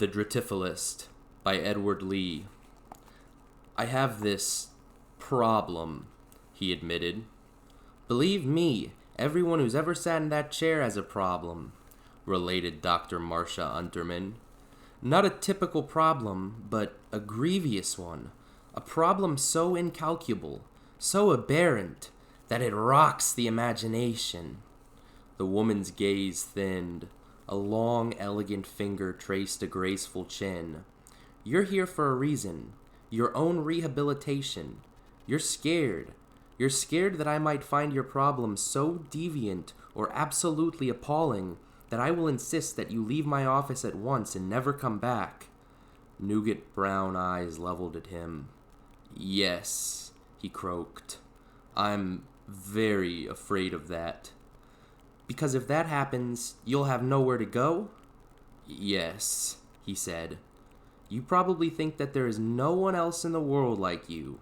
The Dritiphilist by Edward Lee. I have this problem, he admitted. Believe me, everyone who's ever sat in that chair has a problem, related Dr. Marcia Unterman. Not a typical problem, but a grievous one. A problem so incalculable, so aberrant, that it rocks the imagination. The woman's gaze thinned. A long, elegant finger traced a graceful chin. You're here for a reason. Your own rehabilitation. You're scared. You're scared that I might find your problem so deviant or absolutely appalling that I will insist that you leave my office at once and never come back. Nougat brown eyes leveled at him. Yes, he croaked. I'm very afraid of that. Because if that happens, you'll have nowhere to go? Yes, he said. You probably think that there is no one else in the world like you.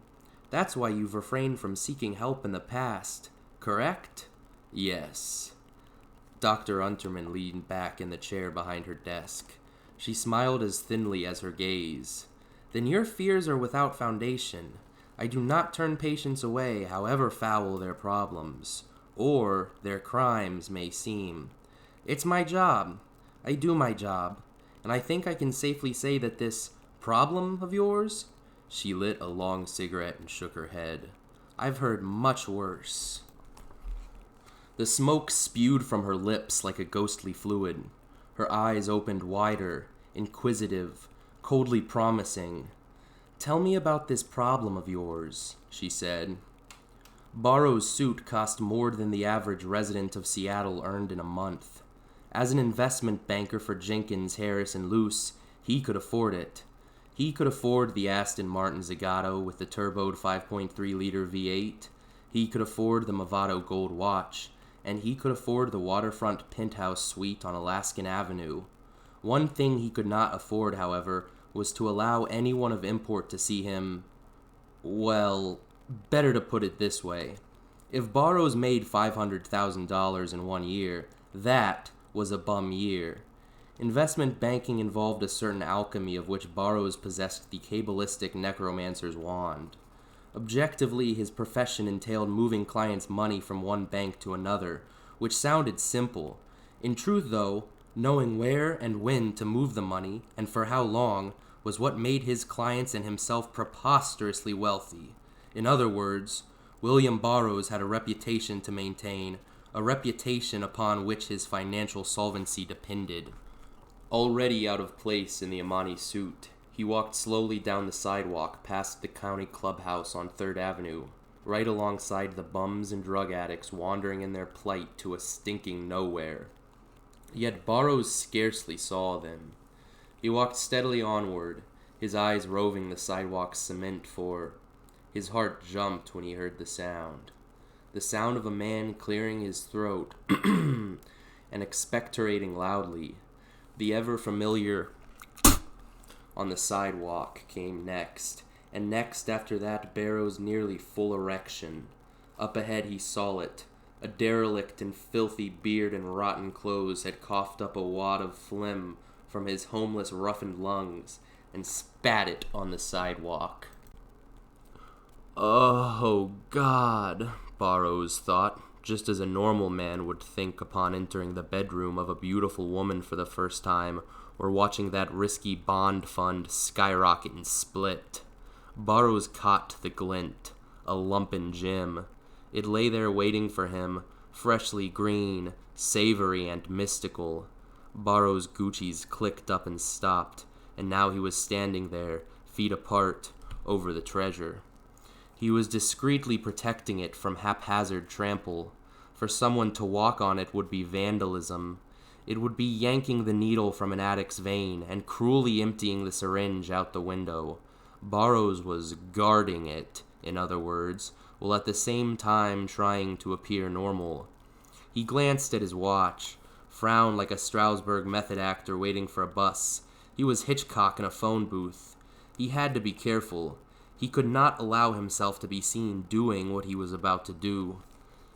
That's why you've refrained from seeking help in the past, correct? Yes. Dr. Unterman leaned back in the chair behind her desk. She smiled as thinly as her gaze. Then your fears are without foundation. I do not turn patients away, however foul their problems, or their crimes may seem. It's my job. I do my job. And I think I can safely say that this problem of yours, she lit a long cigarette and shook her head, I've heard much worse. The smoke spewed from her lips like a ghostly fluid. Her eyes opened wider, inquisitive, coldly promising. Tell me about this problem of yours, she said. Barrow's suit cost more than the average resident of Seattle earned in a month. As an investment banker for Jenkins, Harris, and Luce, he could afford it. He could afford the Aston Martin Zagato with the turboed 5.3-liter V8. He could afford the Movado gold watch. And he could afford the waterfront penthouse suite on Alaskan Avenue. One thing he could not afford, however, was to allow anyone of import to see him, well, better to put it this way. If Barrows made $500,000 in 1 year, that was a bum year. Investment banking involved a certain alchemy of which Barrows possessed the cabalistic necromancer's wand. Objectively, his profession entailed moving clients' money from one bank to another, which sounded simple. In truth, though, knowing where and when to move the money, and for how long, was what made his clients and himself preposterously wealthy. In other words, William Barrows had a reputation to maintain, a reputation upon which his financial solvency depended. Already out of place in the Amani suit, he walked slowly down the sidewalk past the county clubhouse on 3rd Avenue, right alongside the bums and drug addicts wandering in their plight to a stinking nowhere. Yet Barrows scarcely saw them. He walked steadily onward, his eyes roving the sidewalk's cement for... His heart jumped when he heard the sound. The sound of a man clearing his throat and expectorating loudly. The ever-familiar on the sidewalk came next, and next after that Barrow's nearly full erection. Up ahead he saw it. A derelict in filthy beard and rotten clothes had coughed up a wad of phlegm from his homeless roughened lungs and spat it on the sidewalk. Oh, God, Barrows thought, just as a normal man would think upon entering the bedroom of a beautiful woman for the first time, or watching that risky bond fund skyrocket and split. Barrows caught the glint, a lumpen gem. It lay there waiting for him, freshly green, savory, and mystical. Barrows' Gucci's clicked up and stopped, and now he was standing there, feet apart, over the treasure. He was discreetly protecting it from haphazard trample. For someone to walk on it would be vandalism. It would be yanking the needle from an addict's vein and cruelly emptying the syringe out the window. Barrows was guarding it, in other words, while at the same time trying to appear normal. He glanced at his watch, frowned like a Strasbourg method actor waiting for a bus. He was Hitchcock in a phone booth. He had to be careful. He could not allow himself to be seen doing what he was about to do.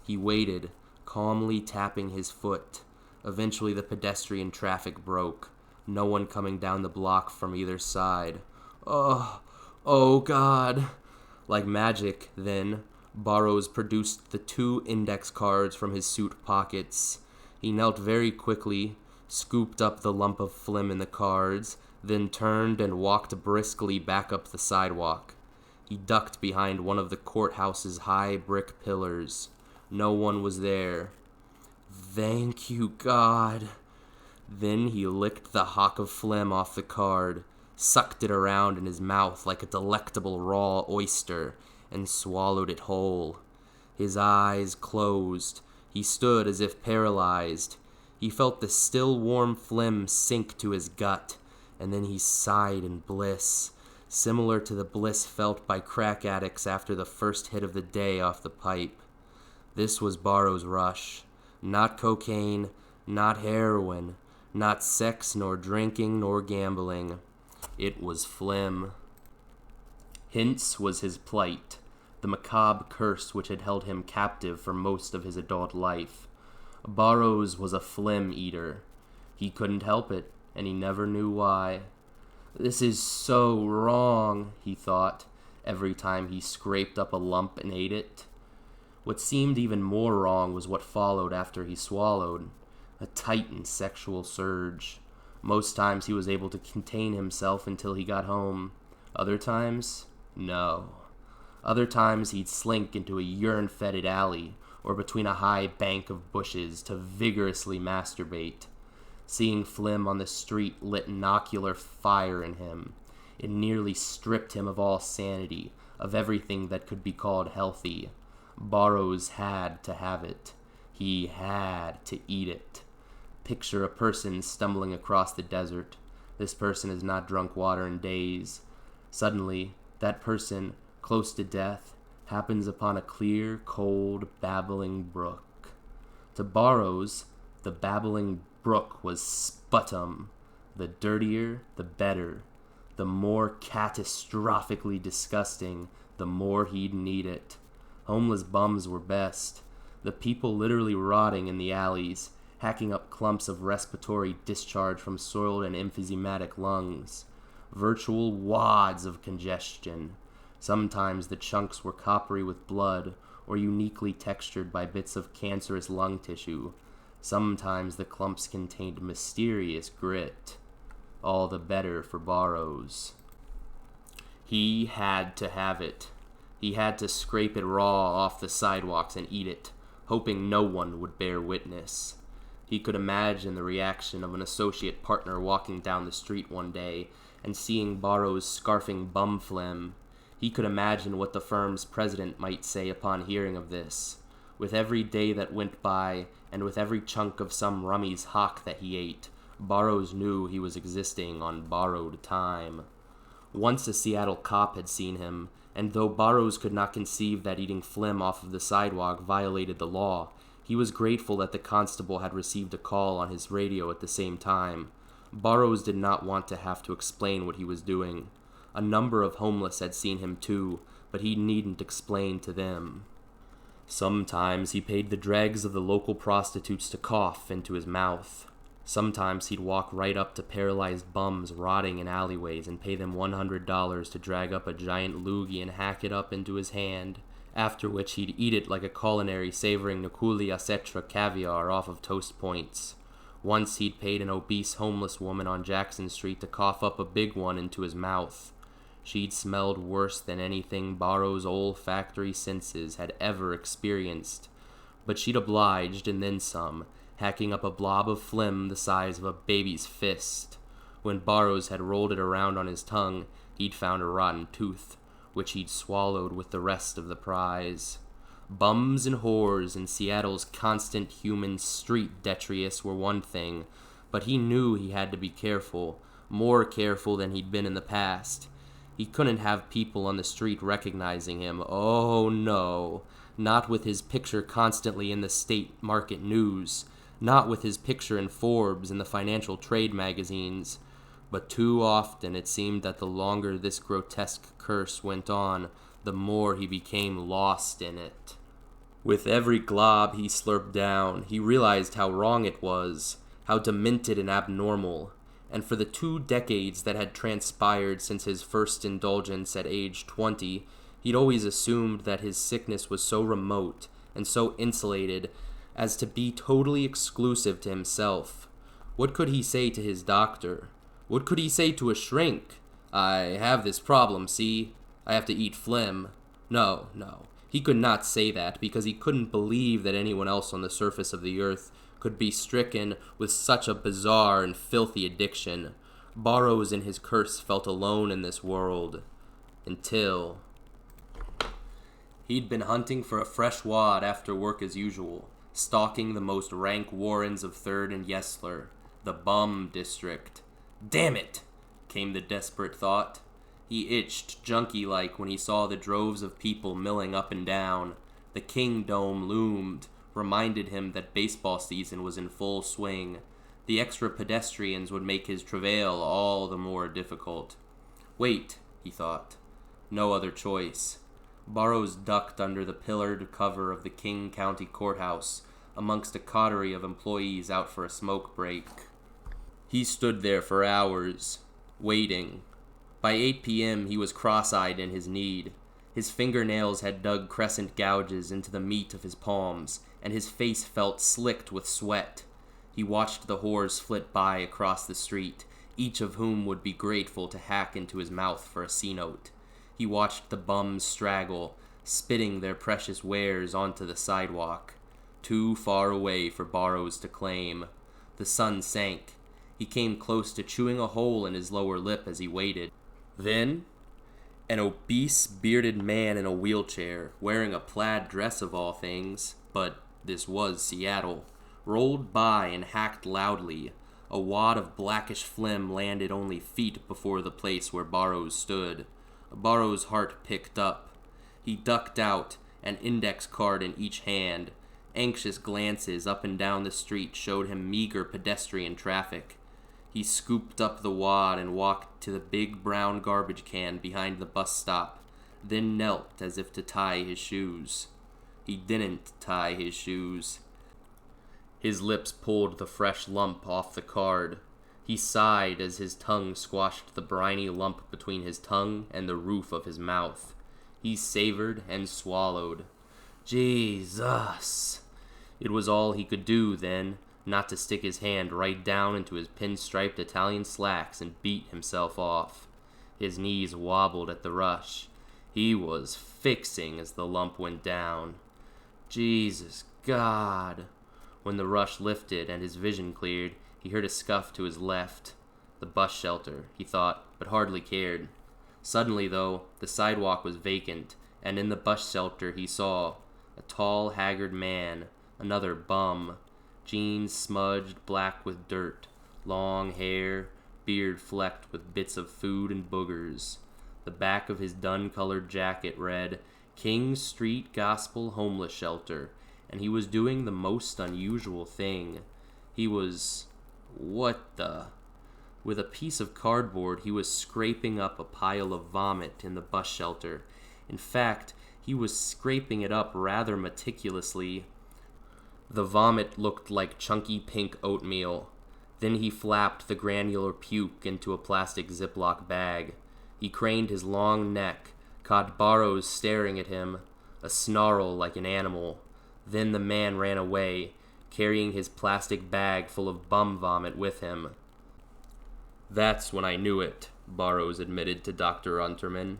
He waited, calmly tapping his foot. Eventually the pedestrian traffic broke. no one coming down the block from either side. Oh God. Like magic, then, Burroughs produced the 2 index cards from his suit pockets. He knelt very quickly, scooped up the lump of phlegm in the cards, then turned and walked briskly back up the sidewalk. He ducked behind one of the courthouse's high brick pillars. No one was there. Thank you, God. Then he licked the hock of phlegm off the card, sucked it around in his mouth like a delectable raw oyster, and swallowed it whole. His eyes closed. He stood as if paralyzed. He felt the still warm phlegm sink to his gut, and then he sighed in bliss, similar to the bliss felt by crack addicts after the first hit of the day off the pipe. This was Burroughs' rush. Not cocaine, not heroin, not sex nor drinking nor gambling. It was phlegm. Hence was his plight, the macabre curse which had held him captive for most of his adult life. Burroughs was a phlegm eater. He couldn't help it, and he never knew why. This is so wrong, he thought, every time he scraped up a lump and ate it. What seemed even more wrong was what followed after he swallowed. A tightened sexual surge. Most times he was able to contain himself until he got home. Other times, no. Other times he'd slink into a urine-fetid alley or between a high bank of bushes to vigorously masturbate. Seeing phlegm on the street lit an ocular fire in him. It nearly stripped him of all sanity, of everything that could be called healthy. Burroughs had to have it. He had to eat it. Picture a person stumbling across the desert. This person has not drunk water in days. Suddenly, that person, close to death, happens upon a clear, cold, babbling brook. To Burroughs, the babbling brook was sputum. The dirtier, the better. The more catastrophically disgusting, the more he'd need it. Homeless bums were best. The people literally rotting in the alleys, hacking up clumps of respiratory discharge from soiled and emphysematic lungs. Virtual wads of congestion. Sometimes the chunks were coppery with blood, or uniquely textured by bits of cancerous lung tissue. Sometimes the clumps contained mysterious grit. All the better for Burroughs. He had to have it. He had to scrape it raw off the sidewalks and eat it, hoping no one would bear witness. He could imagine the reaction of an associate partner walking down the street one day and seeing Burroughs scarfing bum phlegm. He could imagine what the firm's president might say upon hearing of this. With every day that went by, and with every chunk of some rummy's hock that he ate, Burroughs knew he was existing on borrowed time. Once a Seattle cop had seen him, and though Burroughs could not conceive that eating phlegm off of the sidewalk violated the law, he was grateful that the constable had received a call on his radio at the same time. Burroughs did not want to have to explain what he was doing. A number of homeless had seen him too, but he needn't explain to them. Sometimes he paid the dregs of the local prostitutes to cough into his mouth. Sometimes he'd walk right up to paralyzed bums rotting in alleyways and pay them $100 to drag up a giant loogie and hack it up into his hand, after which he'd eat it like a culinary savoring Nukuli Acetra caviar off of toast points. Once he'd paid an obese homeless woman on Jackson Street to cough up a big one into his mouth. She'd smelled worse than anything Burroughs' olfactory senses had ever experienced, but she'd obliged and then some, hacking up a blob of phlegm the size of a baby's fist. When Burroughs had rolled it around on his tongue, he'd found a rotten tooth, which he'd swallowed with the rest of the prize. Bums and whores and Seattle's constant human street detritus were one thing, but he knew he had to be careful, more careful than he'd been in the past. He couldn't have people on the street recognizing him. Oh no, not with his picture constantly in the state market news, not with his picture in Forbes and the financial trade magazines. But too often it seemed that the longer this grotesque curse went on, the more he became lost in it. With every glob he slurped down, he realized how wrong it was, how demented and abnormal, and for the 2 decades that had transpired since his first indulgence at age 20, he'd always assumed that his sickness was so remote and so insulated as to be totally exclusive to himself. What could he say to his doctor? What could he say to a shrink? I have this problem, see? I have to eat phlegm. No. He could not say that because he couldn't believe that anyone else on the surface of the earth could be stricken with such a bizarre and filthy addiction. Burroughs in his curse felt alone in this world. Until he'd been hunting for a fresh wad after work as usual, stalking the most rank warrens of 3rd and Yesler, the bum district. Damn it, came the desperate thought. He itched junkie-like when he saw the droves of people milling up and down. The King Dome loomed, reminded him that baseball season was in full swing. The extra pedestrians would make his travail all the more difficult. Wait, he thought. No other choice. Burroughs ducked under the pillared cover of the King County Courthouse, amongst a coterie of employees out for a smoke break. He stood there for hours, waiting. By 8 p.m. he was cross-eyed in his need. His fingernails had dug crescent gouges into the meat of his palms, and his face felt slicked with sweat. He watched the whores flit by across the street, each of whom would be grateful to hack into his mouth for a C-note. He watched the bums straggle, spitting their precious wares onto the sidewalk. Too far away for Burroughs to claim. The sun sank. He came close to chewing a hole in his lower lip as he waited. Then, an obese, bearded man in a wheelchair, wearing a plaid dress of all things, but this was Seattle, rolled by and hacked loudly. A wad of blackish phlegm landed only feet before the place where Burroughs stood. Burroughs' heart picked up. He ducked out, an index card in each hand. Anxious glances up and down the street showed him meager pedestrian traffic. He scooped up the wad and walked to the big brown garbage can behind the bus stop, then knelt as if to tie his shoes. He didn't tie his shoes. His lips pulled the fresh lump off the card. He sighed as his tongue squashed the briny lump between his tongue and the roof of his mouth. He savored and swallowed. Jesus! It was all he could do, then, not to stick his hand right down into his pinstriped Italian slacks and beat himself off. His knees wobbled at the rush. He was fixing as the lump went down. Jesus God! When the rush lifted and his vision cleared, he heard a scuff to his left. The bus shelter, he thought, but hardly cared. Suddenly, though, the sidewalk was vacant, and in the bus shelter he saw a tall, haggard man, another bum, jeans smudged black with dirt, long hair, beard flecked with bits of food and boogers. The back of his dun-colored jacket read, King Street Gospel Homeless Shelter, and he was doing the most unusual thing. He was... what the... With a piece of cardboard, he was scraping up a pile of vomit in the bus shelter. In fact, he was scraping it up rather meticulously. The vomit looked like chunky pink oatmeal. Then he flapped the granular puke into a plastic Ziploc bag. He craned his long neck, caught Burroughs staring at him, a snarl like an animal. Then the man ran away, carrying his plastic bag full of bum vomit with him. That's when I knew it, Burroughs admitted to Dr. Unterman.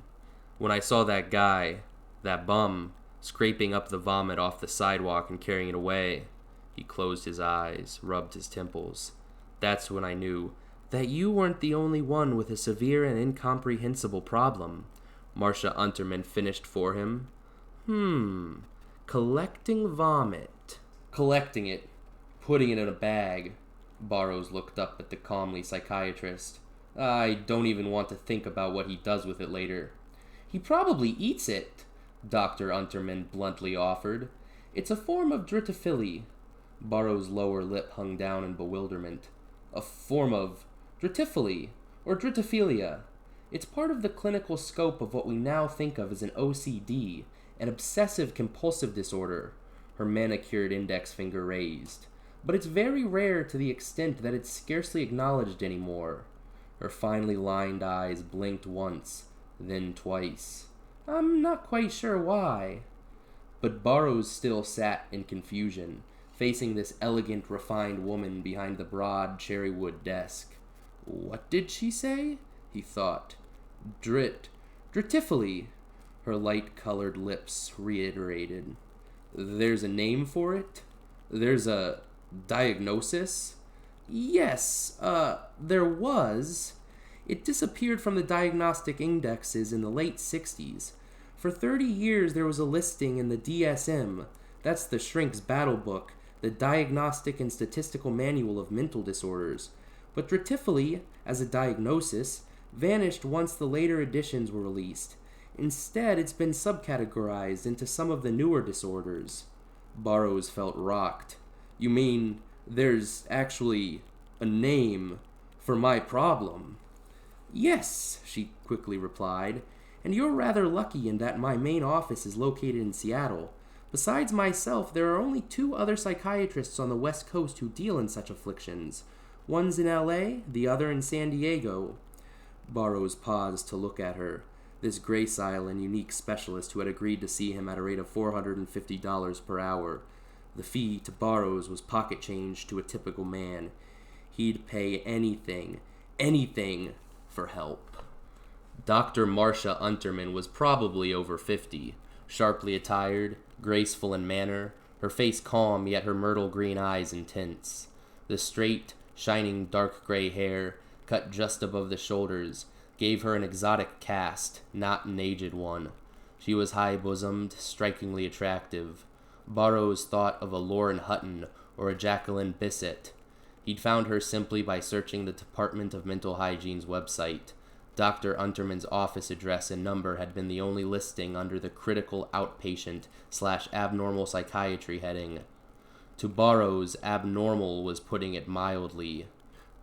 When I saw that guy, that bum, scraping up the vomit off the sidewalk and carrying it away. He closed his eyes, rubbed his temples. That's when I knew that you weren't the only one with a severe and incomprehensible problem, Marcia Unterman finished for him. Collecting vomit. Collecting it, putting it in a bag. Burroughs looked up at the calmly psychiatrist. I don't even want to think about what he does with it later. He probably eats it, Dr. Unterman bluntly offered. It's a form of Dritiphily. Burroughs' lower lip hung down in bewilderment. A form of Dritiphily, or Dritiphilia. It's part of the clinical scope of what we now think of as an OCD, an obsessive-compulsive disorder. Her manicured index finger raised. but it's very rare to the extent that it's scarcely acknowledged anymore. Her finely lined eyes blinked once, then twice. I'm not quite sure why. But Burroughs still sat in confusion, facing this elegant, refined woman behind the broad cherrywood desk. What did she say? He thought. Dritiphily, her light-colored lips reiterated. There's a name for it? There's a diagnosis? Yes, there was. It disappeared from the diagnostic indexes in the late 60s. For 30 years there was a listing in the DSM, that's the Shrink's Battle Book, the Diagnostic and Statistical Manual of Mental Disorders. But Dritiphily, as a diagnosis, vanished once the later editions were released. Instead, it's been subcategorized into some of the newer disorders. Burroughs felt rocked. You mean there's actually a name for my problem? Yes, she quickly replied, and you're rather lucky in that my main office is located in Seattle. Besides myself, there are only 2 other psychiatrists on the West Coast who deal in such afflictions. One's in L.A., the other in San Diego. Burroughs paused to look at her, this gracile and unique specialist who had agreed to see him at a rate of $450 per hour. The fee to Burroughs was pocket change to a typical man. He'd pay anything for help. Dr. Marcia Unterman was probably over 50, sharply attired, graceful in manner, her face calm yet her myrtle-green eyes intense. The straight, shining dark gray hair, cut just above the shoulders, gave her an exotic cast, not an aged one. She was high-bosomed, strikingly attractive. Burroughs thought of a Lauren Hutton or a Jacqueline Bisset. He'd found her simply by searching the Department of Mental Hygiene's website. Dr. Unterman's office address and number had been the only listing under the critical outpatient/abnormal psychiatry heading. To Burroughs, abnormal was putting it mildly.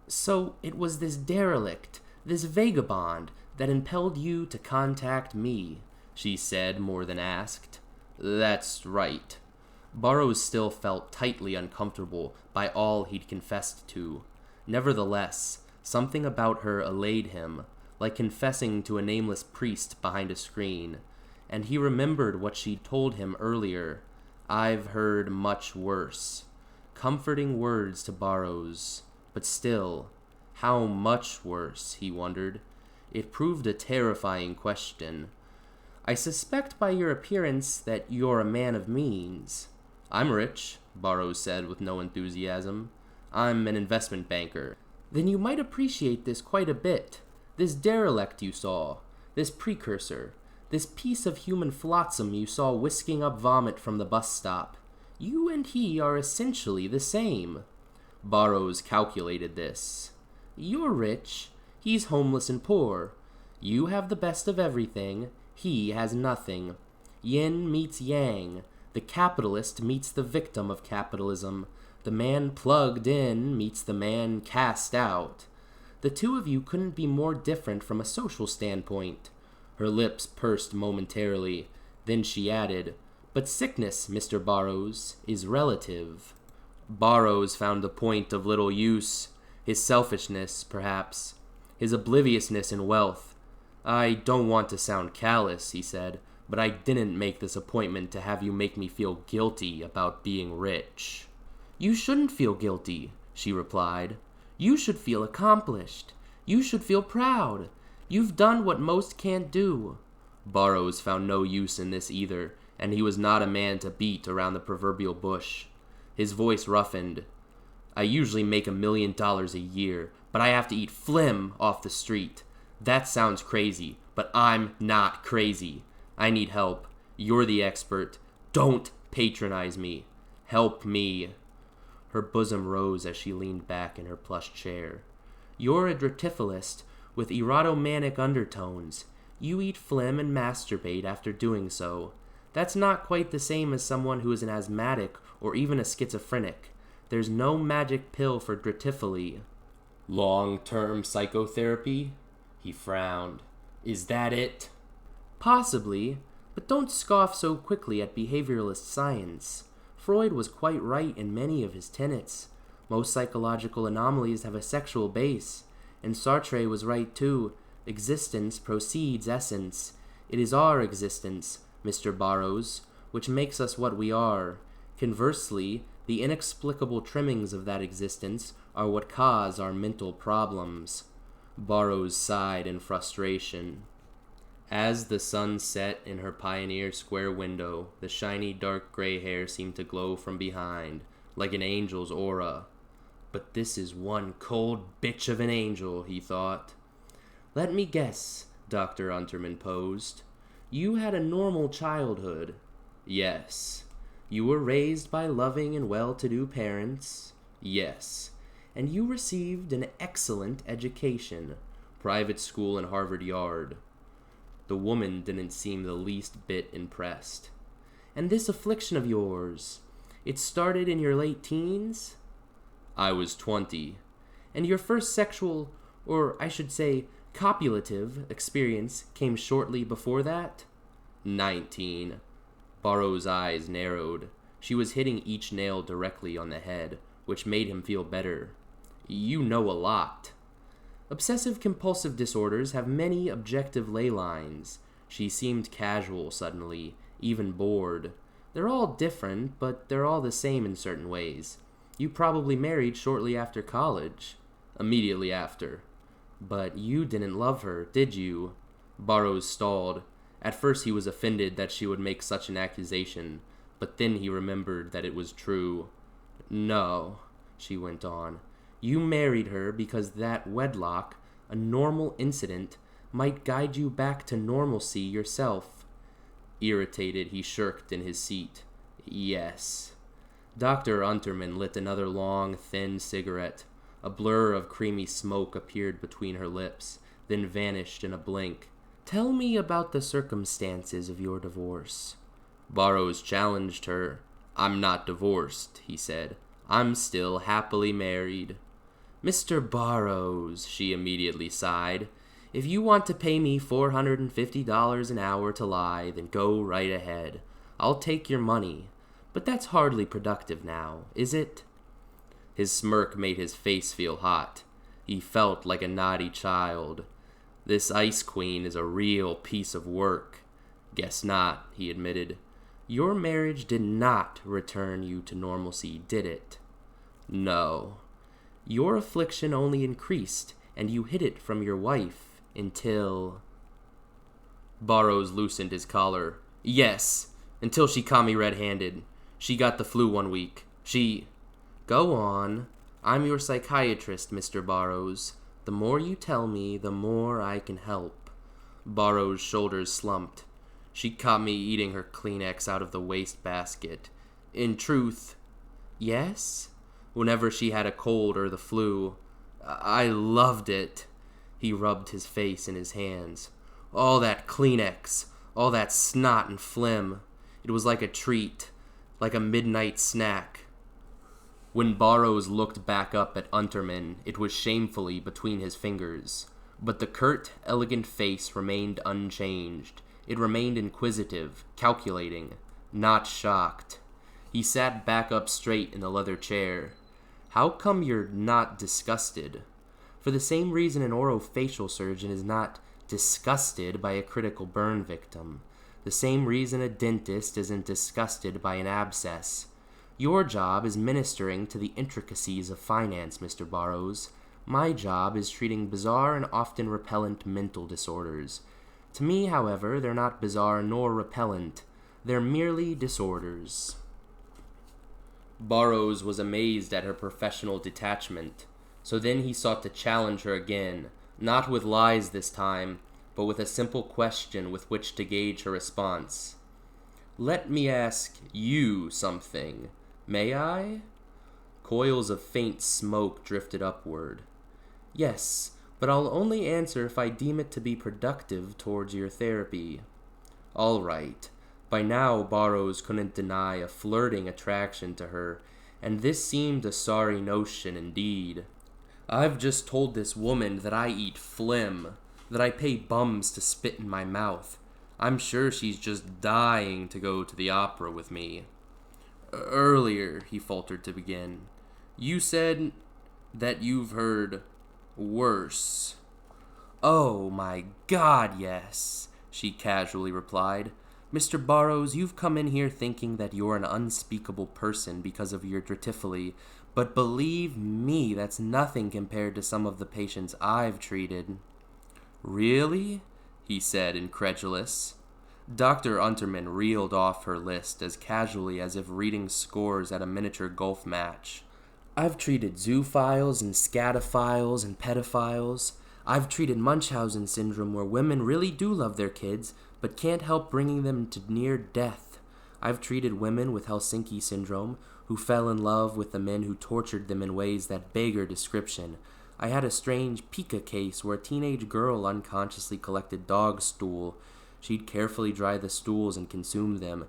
So it was this derelict, this vagabond, that impelled you to contact me, she said more than asked. That's right. Burroughs still felt tightly uncomfortable by all he'd confessed to. Nevertheless, something about her allayed him, like confessing to a nameless priest behind a screen, and he remembered what she'd told him earlier. I've heard much worse. Comforting words to Burroughs, but still, how much worse, he wondered. It proved a terrifying question. I suspect by your appearance that you're a man of means. I'm rich, Burroughs said with no enthusiasm. I'm an investment banker. Then you might appreciate this quite a bit. This derelict you saw, this precursor, this piece of human flotsam you saw whisking up vomit from the bus stop. You and he are essentially the same. Burroughs calculated this. You're rich, he's homeless and poor. You have the best of everything, he has nothing. Yin meets yang. The capitalist meets the victim of capitalism. The man plugged in meets the man cast out. The two of you couldn't be more different from a social standpoint. Her lips pursed momentarily. Then she added, But sickness, Mr. Burroughs, is relative. Burroughs found the point of little use. His selfishness, perhaps. His obliviousness in wealth. I don't want to sound callous, he said, but I didn't make this appointment to have you make me feel guilty about being rich. You shouldn't feel guilty, she replied. You should feel accomplished. You should feel proud. You've done what most can't do. Burroughs found no use in this either, and he was not a man to beat around the proverbial bush. His voice roughened. I usually make $1 million a year, but I have to eat phlegm off the street. That sounds crazy, but I'm not crazy. I need help. You're the expert. Don't patronize me. Help me. Her bosom rose as she leaned back in her plush chair. You're a dritiphilist with erotomanic undertones. You eat phlegm and masturbate after doing so. That's not quite the same as someone who is an asthmatic or even a schizophrenic. There's no magic pill for dritiphily. Long-term psychotherapy? He frowned. Is that it? Possibly, but don't scoff so quickly at behavioralist science. Freud was quite right in many of his tenets. Most psychological anomalies have a sexual base, and Sartre was right too. Existence precedes essence. It is our existence, Mr. Burroughs, which makes us what we are. Conversely, the inexplicable trimmings of that existence are what cause our mental problems. Burroughs sighed in frustration. As the sun set in her Pioneer Square window, the shiny dark gray hair seemed to glow from behind, like an angel's aura. But this is one cold bitch of an angel, he thought. Let me guess, Dr. Unterman posed. You had a normal childhood. Yes. You were raised by loving and well-to-do parents. Yes. And you received an excellent education, private school in Harvard Yard. The woman didn't seem the least bit impressed. And this affliction of yours, it started in your late teens? I was 20. And your first sexual, or I should say, copulative experience came shortly before that? 19. Burroughs' eyes narrowed. She was hitting each nail directly on the head, which made him feel better. You know a lot. Obsessive-compulsive disorders have many objective ley lines. She seemed casual suddenly, even bored. They're all different, but they're all the same in certain ways. You probably married shortly after college. Immediately after. But you didn't love her, did you? Burroughs stalled. At first he was offended that she would make such an accusation, but then he remembered that it was true. No, she went on. You married her because that wedlock, a normal incident, might guide you back to normalcy yourself. Irritated, he shirked in his seat. Yes. Dr. Unterman lit another long, thin cigarette. A blur of creamy smoke appeared between her lips, then vanished in a blink. Tell me about the circumstances of your divorce. Burroughs challenged her. I'm not divorced, he said. I'm still happily married. Mr. Burroughs, she immediately sighed. If you want to pay me $450 an hour to lie, then go right ahead. I'll take your money. But that's hardly productive now, is it? His smirk made his face feel hot. He felt like a naughty child. This Ice Queen is a real piece of work. Guess not, he admitted. Your marriage did not return you to normalcy, did it? No. Your affliction only increased, and you hid it from your wife until... Burroughs loosened his collar. Yes, until she caught me red-handed. She got the flu one week. Go on. I'm your psychiatrist, Mr. Burroughs. The more you tell me, the more I can help. Burroughs' shoulders slumped. She caught me eating her Kleenex out of the wastebasket. In truth, yes? Whenever she had a cold or the flu. I loved it. He rubbed his face in his hands. All that Kleenex, all that snot and phlegm. It was like a treat, like a midnight snack. When Burroughs looked back up at Unterman, it was shamefully between his fingers. But the curt, elegant face remained unchanged. It remained inquisitive, calculating, not shocked. He sat back up straight in the leather chair. How come you're not disgusted? For the same reason an orofacial surgeon is not disgusted by a critical burn victim. The same reason a dentist isn't disgusted by an abscess. Your job is ministering to the intricacies of finance, Mr. Burroughs. My job is treating bizarre and often repellent mental disorders. To me, however, they're not bizarre nor repellent. They're merely disorders. Burroughs was amazed at her professional detachment. So then he sought to challenge her again, not with lies this time, but with a simple question with which to gauge her response. Let me ask you something. May I? Coils of faint smoke drifted upward. Yes, but I'll only answer if I deem it to be productive towards your therapy. All right. By now, Burroughs couldn't deny a flirting attraction to her, and this seemed a sorry notion indeed. I've just told this woman that I eat phlegm, that I pay bums to spit in my mouth. I'm sure she's just dying to go to the opera with me. Earlier, he faltered to begin. You said that you've heard worse. Oh my God, yes, she casually replied. Mr. Burrows, you've come in here thinking that you're an unspeakable person because of your Dritiphily, but believe me, that's nothing compared to some of the patients I've treated. Really? He said, incredulous. Dr. Unterman reeled off her list as casually as if reading scores at a miniature golf match. I've treated zoophiles and scatophiles and pedophiles. I've treated Munchausen syndrome where women really do love their kids, but can't help bringing them to near death. I've treated women with Helsinki syndrome who fell in love with the men who tortured them in ways that beggar description. I had a strange Pika case where a teenage girl unconsciously collected dog stool. She'd carefully dry the stools and consume them.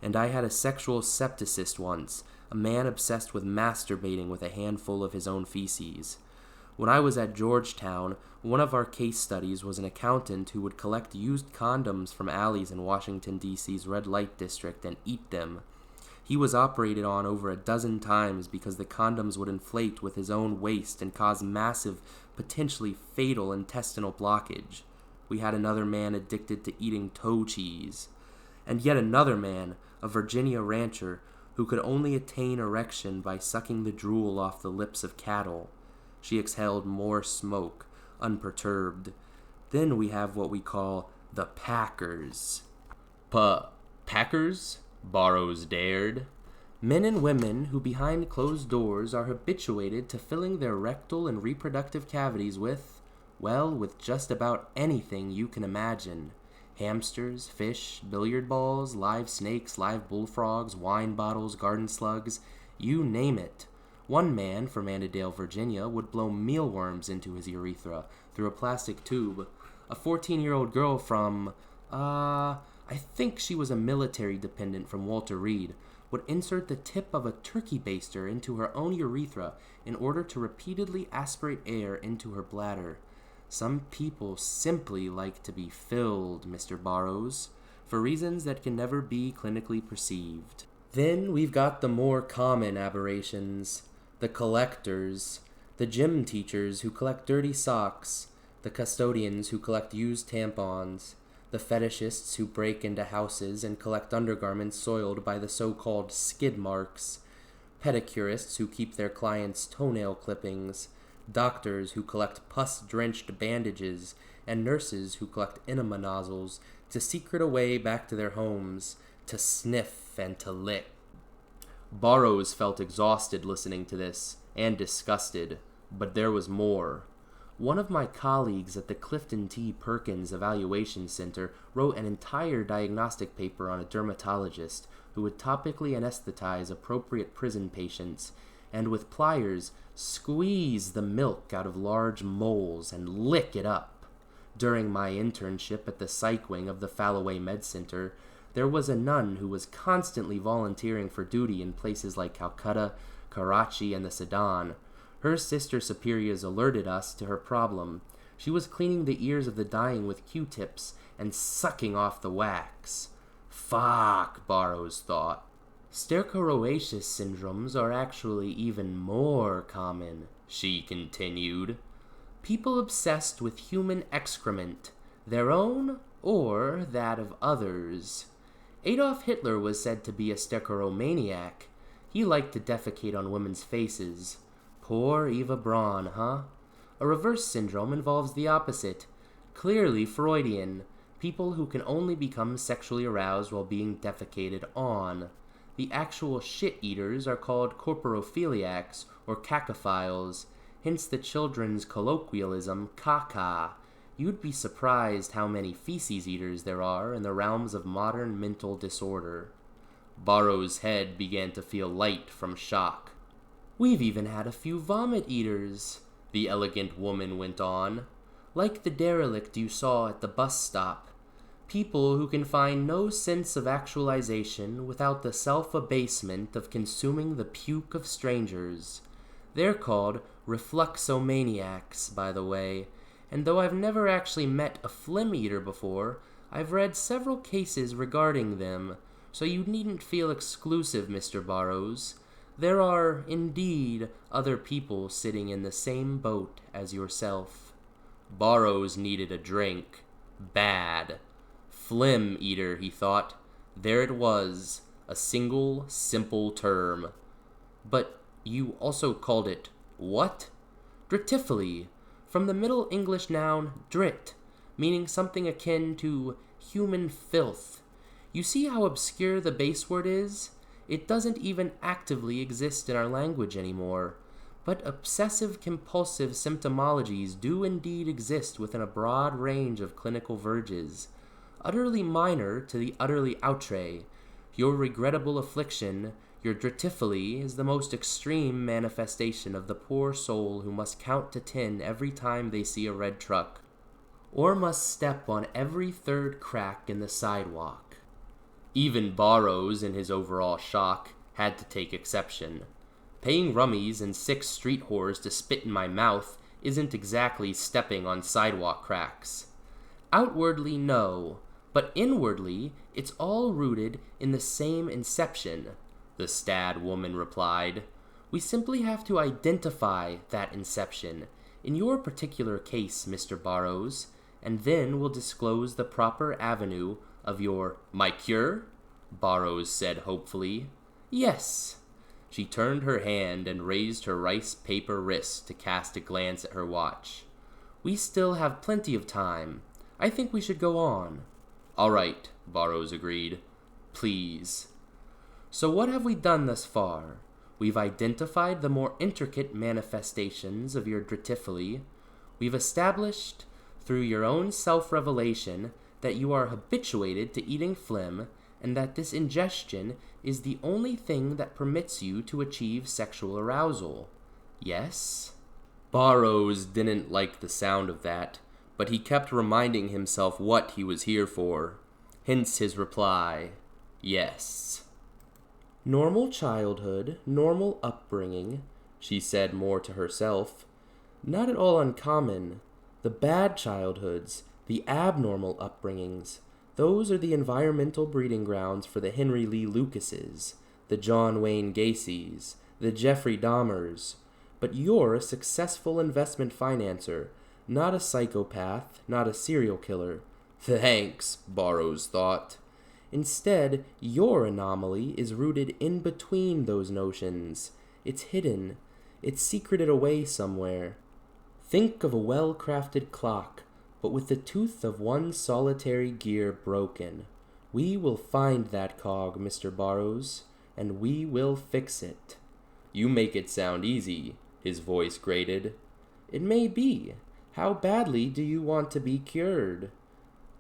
And I had a sexual septicist once, a man obsessed with masturbating with a handful of his own feces. When I was at Georgetown, one of our case studies was an accountant who would collect used condoms from alleys in Washington, D.C.'s red light district and eat them. He was operated on over a dozen times because the condoms would inflate with his own waste and cause massive, potentially fatal intestinal blockage. We had another man addicted to eating toe cheese. And yet another man, a Virginia rancher, who could only attain erection by sucking the drool off the lips of cattle. She exhaled more smoke, unperturbed. Then we have what we call the Packers. Packers? Burrows dared. Men and women who behind closed doors are habituated to filling their rectal and reproductive cavities with just about anything you can imagine. Hamsters, fish, billiard balls, live snakes, live bullfrogs, wine bottles, garden slugs, you name it. One man from Annandale, Virginia, would blow mealworms into his urethra through a plastic tube. A 14-year-old girl from, I think she was a military dependent from Walter Reed, would insert the tip of a turkey baster into her own urethra in order to repeatedly aspirate air into her bladder. Some people simply like to be filled, Mr. Burrows, for reasons that can never be clinically perceived. Then we've got the more common aberrations. The collectors, the gym teachers who collect dirty socks, the custodians who collect used tampons, the fetishists who break into houses and collect undergarments soiled by the so-called skid marks, pedicurists who keep their clients' toenail clippings, doctors who collect pus-drenched bandages, and nurses who collect enema nozzles to secret away back to their homes, to sniff and to lick. Burrows felt exhausted listening to this, and disgusted, but there was more. One of my colleagues at the Clifton T. Perkins Evaluation Center wrote an entire diagnostic paper on a dermatologist who would topically anesthetize appropriate prison patients and with pliers squeeze the milk out of large moles and lick it up. During my internship at the psych wing of the Falloway Med Center, there was a nun who was constantly volunteering for duty in places like Calcutta, Karachi, and the Sudan. Her sister superiors alerted us to her problem. She was cleaning the ears of the dying with Q-tips and sucking off the wax. Fuck, Burrows thought. Stercoroaceous syndromes are actually even more common, she continued. People obsessed with human excrement, their own or that of others. Adolf Hitler was said to be a stercoromaniac. He liked to defecate on women's faces. Poor Eva Braun, huh? A reverse syndrome involves the opposite. Clearly Freudian. People who can only become sexually aroused while being defecated on. The actual shit-eaters are called corporophiliacs or cacophiles, hence the children's colloquialism, caca. You'd be surprised how many feces-eaters there are in the realms of modern mental disorder. Burrows' head began to feel light from shock. We've even had a few vomit-eaters, the elegant woman went on, like the derelict you saw at the bus stop. People who can find no sense of actualization without the self-abasement of consuming the puke of strangers. They're called refluxomaniacs, by the way, and though I've never actually met a phlegm-eater before, I've read several cases regarding them, so you needn't feel exclusive, Mr. Burrows. There are, indeed, other people sitting in the same boat as yourself. Borrows needed a drink. Bad. Phlegm eater, he thought. There it was, a single, simple term. But you also called it what? Dritiphily, from the Middle English noun drit, meaning something akin to human filth. You see how obscure the base word is? It doesn't even actively exist in our language anymore. But obsessive-compulsive symptomologies do indeed exist within a broad range of clinical verges, utterly minor to the utterly outre. Your regrettable affliction, your dritiphily, is the most extreme manifestation of the poor soul who must count to 10 every time they see a red truck, or must step on every third crack in the sidewalk. Even Borrows, in his overall shock, had to take exception. Paying rummies and 6 street whores to spit in my mouth isn't exactly stepping on sidewalk cracks. Outwardly, no, but inwardly, it's all rooted in the same inception, the stad woman replied. We simply have to identify that inception, in your particular case, Mr. Borrows, and then we'll disclose the proper avenue of your my cure? Borrows said hopefully. Yes. She turned her hand and raised her rice paper wrist to cast a glance at her watch. We still have plenty of time. I think we should go on. All right, Borrows agreed. Please. So what have we done thus far? We've identified the more intricate manifestations of your dritiphily. We've established, through your own self-revelation, that you are habituated to eating phlegm, and that this ingestion is the only thing that permits you to achieve sexual arousal. Yes? Borrows didn't like the sound of that, but he kept reminding himself what he was here for. Hence his reply, yes. Normal childhood, normal upbringing, she said more to herself. Not at all uncommon. The bad childhoods, the abnormal upbringings, those are the environmental breeding grounds for the Henry Lee Lucases, the John Wayne Gacys, the Jeffrey Dahmers. But you're a successful investment financer, not a psychopath, not a serial killer. Thanks, Borrows thought. Instead, your anomaly is rooted in between those notions. It's hidden. It's secreted away somewhere. Think of a well-crafted clock, but with the tooth of one solitary gear broken. We will find that cog, Mr. Borrows, and we will fix it. You make it sound easy, his voice grated. It may be. How badly do you want to be cured?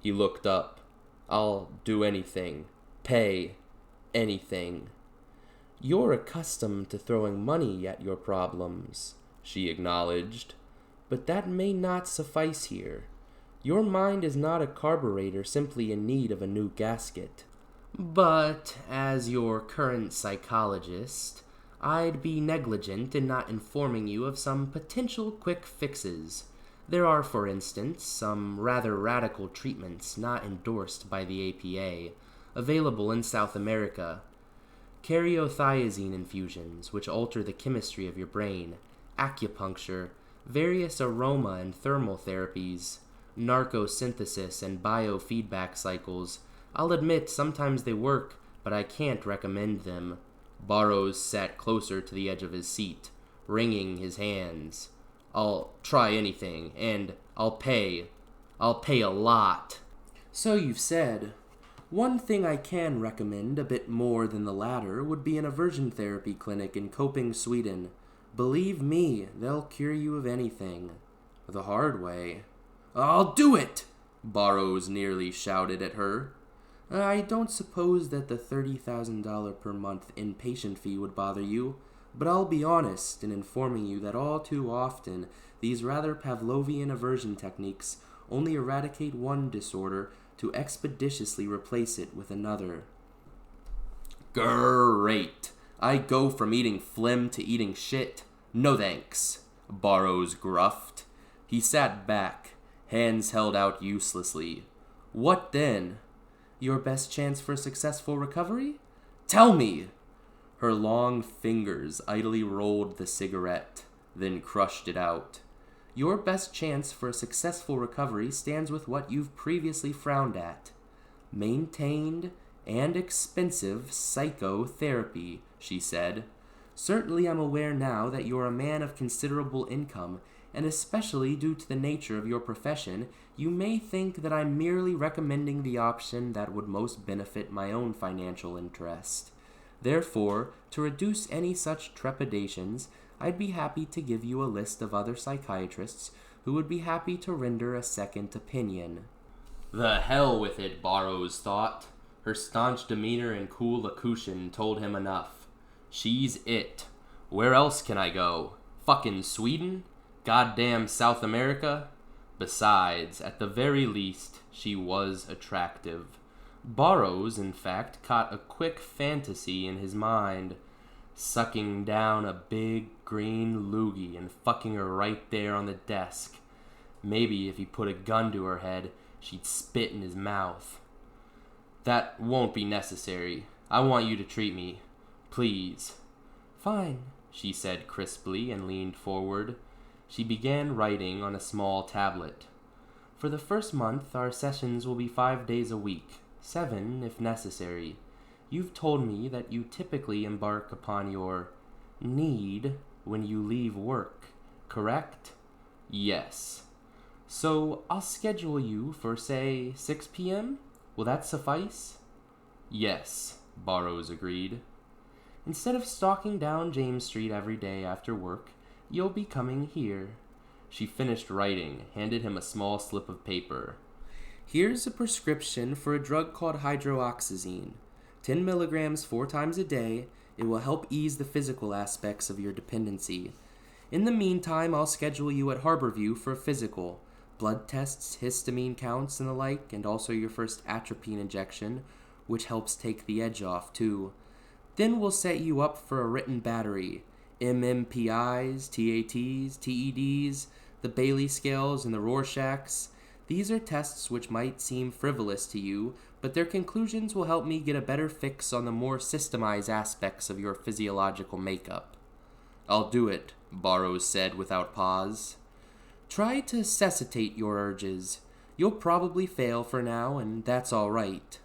He looked up. I'll do anything. Pay. Anything. You're accustomed to throwing money at your problems, she acknowledged. But that may not suffice here. Your mind is not a carburetor simply in need of a new gasket. But, as your current psychologist, I'd be negligent in not informing you of some potential quick fixes. There are, for instance, some rather radical treatments not endorsed by the APA, available in South America. Karyothiazine infusions, which alter the chemistry of your brain, acupuncture, various aroma and thermal therapies, narcosynthesis and biofeedback cycles. I'll admit sometimes they work, but I can't recommend them. Borrows sat closer to the edge of his seat, wringing his hands. I'll try anything, and I'll pay. I'll pay a lot. So you've said. One thing I can recommend a bit more than the latter would be an aversion therapy clinic in Köping, Sweden. Believe me, they'll cure you of anything. The hard way. I'll do it! Borrows nearly shouted at her. I don't suppose that the $30,000 per month inpatient fee would bother you, but I'll be honest in informing you that all too often these rather Pavlovian aversion techniques only eradicate one disorder to expeditiously replace it with another. Great! I go from eating phlegm to eating shit. No thanks, Borrows gruffed. He sat back, hands held out uselessly. What then? Your best chance for successful recovery? Tell me! Her long fingers idly rolled the cigarette, then crushed it out. Your best chance for a successful recovery stands with what you've previously frowned at. Maintained and expensive psychotherapy, she said. Certainly I'm aware now that you're a man of considerable income, and especially due to the nature of your profession, you may think that I'm merely recommending the option that would most benefit my own financial interest. Therefore, to reduce any such trepidations, I'd be happy to give you a list of other psychiatrists who would be happy to render a second opinion. The hell with it, Barrows thought. Her staunch demeanor and cool locution told him enough. She's it. Where else can I go? Fucking Sweden? Goddamn South America? Besides, at the very least, she was attractive. Barrows, in fact, caught a quick fantasy in his mind, sucking down a big green loogie and fucking her right there on the desk. Maybe if he put a gun to her head, she'd spit in his mouth. That won't be necessary. I want you to treat me. Please. Fine, she said crisply and leaned forward. She began writing on a small tablet. For the first month, our sessions will be 5 days a week, 7 if necessary. You've told me that you typically embark upon your need when you leave work, correct? Yes. So I'll schedule you for, say, 6 p.m.? Will that suffice? Yes, Barrows agreed. Instead of stalking down James Street every day after work, you'll be coming here. She finished writing, handed him a small slip of paper. Here's a prescription for a drug called hydroxyzine. 10 milligrams 4 times a day. It will help ease the physical aspects of your dependency. In the meantime, I'll schedule you at Harborview for a physical. Blood tests, histamine counts, and the like, and also your first atropine injection, which helps take the edge off, too. Then we'll set you up for a written battery. MMPIs, TATs, TEDs, the Bailey scales, and the Rorschachs. These are tests which might seem frivolous to you, but their conclusions will help me get a better fix on the more systemized aspects of your physiological makeup. I'll do it, Barrows said without pause. Try to cessitate your urges. You'll probably fail for now, and that's all right.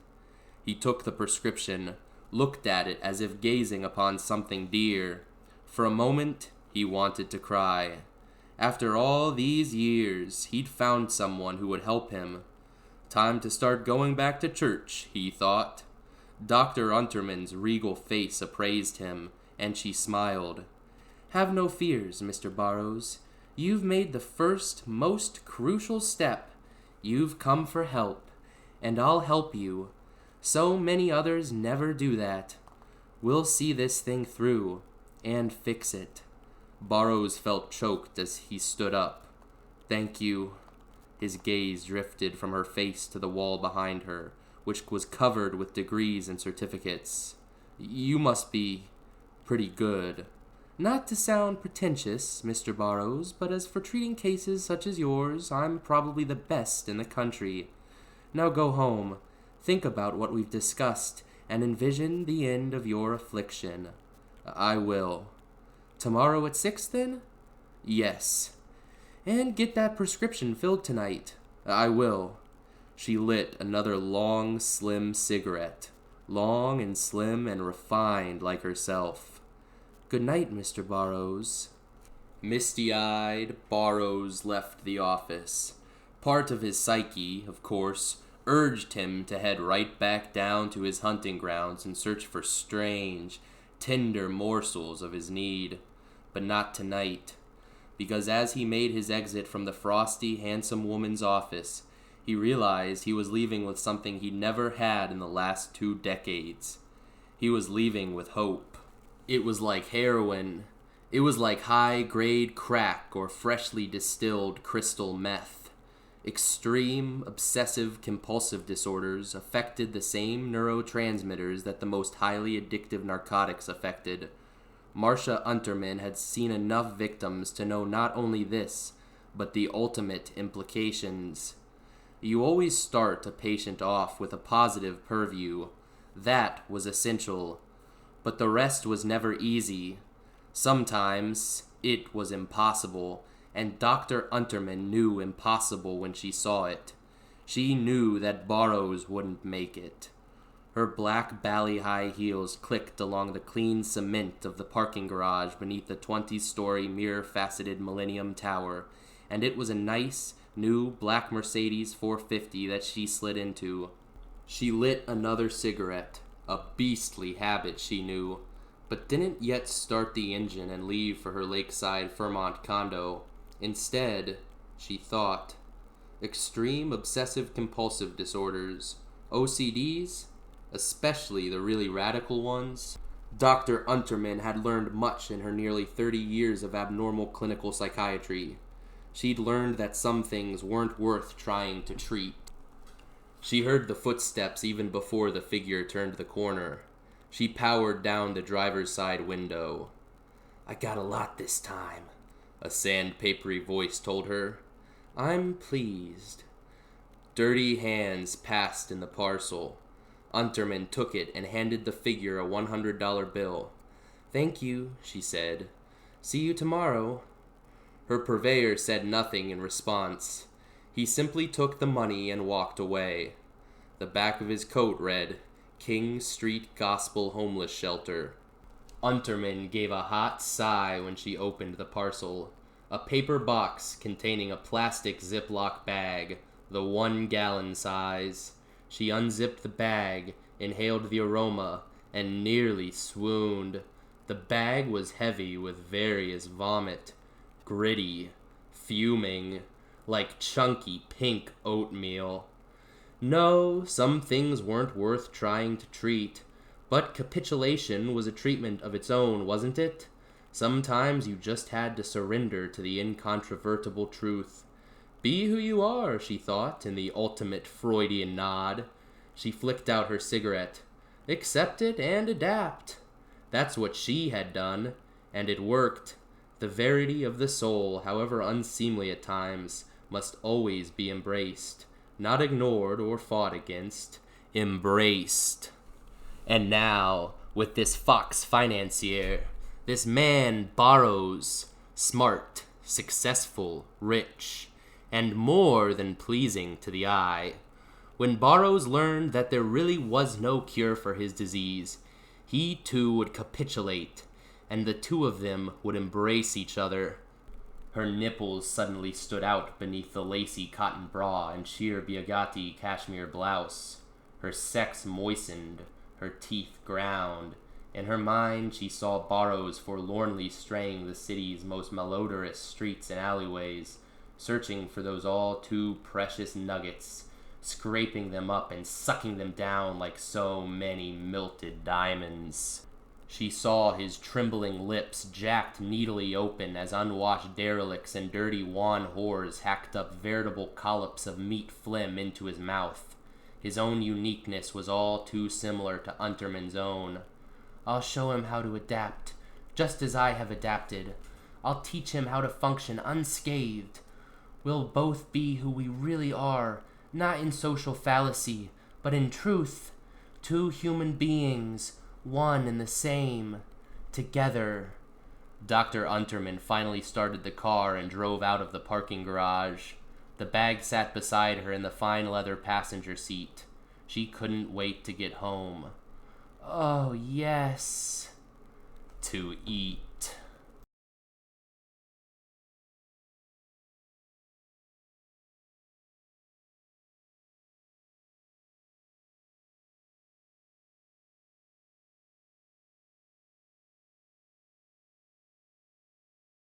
He took the prescription, looked at it as if gazing upon something dear. For a moment, he wanted to cry. After all these years, he'd found someone who would help him. Time to start going back to church, he thought. Dr. Unterman's regal face appraised him, and she smiled. Have no fears, Mr. Barrows. You've made the first, most crucial step. You've come for help, and I'll help you. So many others never do that. We'll see this thing through, and fix it. Barrows felt choked as he stood up. Thank you. His gaze drifted from her face to the wall behind her, which was covered with degrees and certificates. You must be pretty good. Not to sound pretentious, Mr. Barrows, but as for treating cases such as yours, I'm probably the best in the country. Now go home, think about what we've discussed, and envision the end of your affliction. I will. Tomorrow at 6, then? Yes. And get that prescription filled tonight. I will. She lit another long, slim cigarette. Long and slim and refined like herself. Good night, Mr. Barrows. Misty-eyed, Barrows left the office. Part of his psyche, of course, urged him to head right back down to his hunting grounds and search for strange, tender morsels of his need. But not tonight, because as he made his exit from the frosty, handsome woman's office, he realized he was leaving with something he'd never had in the last 2 decades. He was leaving with hope. It was like heroin. It was like high-grade crack or freshly distilled crystal meth. Extreme, obsessive-compulsive disorders affected the same neurotransmitters that the most highly addictive narcotics affected. Marcia Unterman had seen enough victims to know not only this, but the ultimate implications. You always start a patient off with a positive purview. That was essential. But the rest was never easy. Sometimes it was impossible, and Dr. Unterman knew impossible when she saw it. She knew that Burroughs wouldn't make it. Her black bally-high heels clicked along the clean cement of the parking garage beneath the 20-story mirror-faceted Millennium Tower, and it was a nice, new black Mercedes 450 that she slid into. She lit another cigarette, a beastly habit she knew, but didn't yet start the engine and leave for her lakeside Fairmont condo. Instead, she thought, extreme obsessive-compulsive disorders, OCDs, especially the really radical ones. Dr. Unterman had learned much in her nearly 30 years of abnormal clinical psychiatry. She'd learned that some things weren't worth trying to treat. She heard the footsteps even before the figure turned the corner. She powered down the driver's side window. "I got a lot this time," a sandpapery voice told her. "I'm pleased." Dirty hands passed in the parcel. Unterman took it and handed the figure a $100 bill. "Thank you," she said. "See you tomorrow." Her purveyor said nothing in response. He simply took the money and walked away. The back of his coat read, King Street Gospel Homeless Shelter. Unterman gave a hot sigh when she opened the parcel. A paper box containing a plastic Ziploc bag, the 1-gallon size. She unzipped the bag, inhaled the aroma, and nearly swooned. The bag was heavy with various vomit, gritty, fuming, like chunky pink oatmeal. No, some things weren't worth trying to treat, but capitulation was a treatment of its own, wasn't it? Sometimes you just had to surrender to the incontrovertible truth. Be who you are, she thought, in the ultimate Freudian nod. She flicked out her cigarette. Accept it and adapt. That's what she had done, and it worked. The verity of the soul, however unseemly at times, must always be embraced, not ignored or fought against. Embraced. And now, with this fox financier, this man Burroughs, smart, successful, rich, and more than pleasing to the eye. When Burroughs learned that there really was no cure for his disease, he too would capitulate, and the two of them would embrace each other. Her nipples suddenly stood out beneath the lacy cotton bra and sheer Biagatti cashmere blouse. Her sex moistened, her teeth ground. In her mind, she saw Burroughs forlornly straying the city's most malodorous streets and alleyways, searching for those all-too-precious nuggets, scraping them up and sucking them down like so many melted diamonds. She saw his trembling lips jacked needily open as unwashed derelicts and dirty wan whores hacked up veritable collops of meat phlegm into his mouth. His own uniqueness was all too similar to Unterman's own. "I'll show him how to adapt, just as I have adapted. I'll teach him how to function unscathed. We'll both be who we really are, not in social fallacy, but in truth. Two human beings, one and the same, together." Dr. Unterman finally started the car and drove out of the parking garage. The bag sat beside her in the fine leather passenger seat. She couldn't wait to get home. Oh, yes. To eat.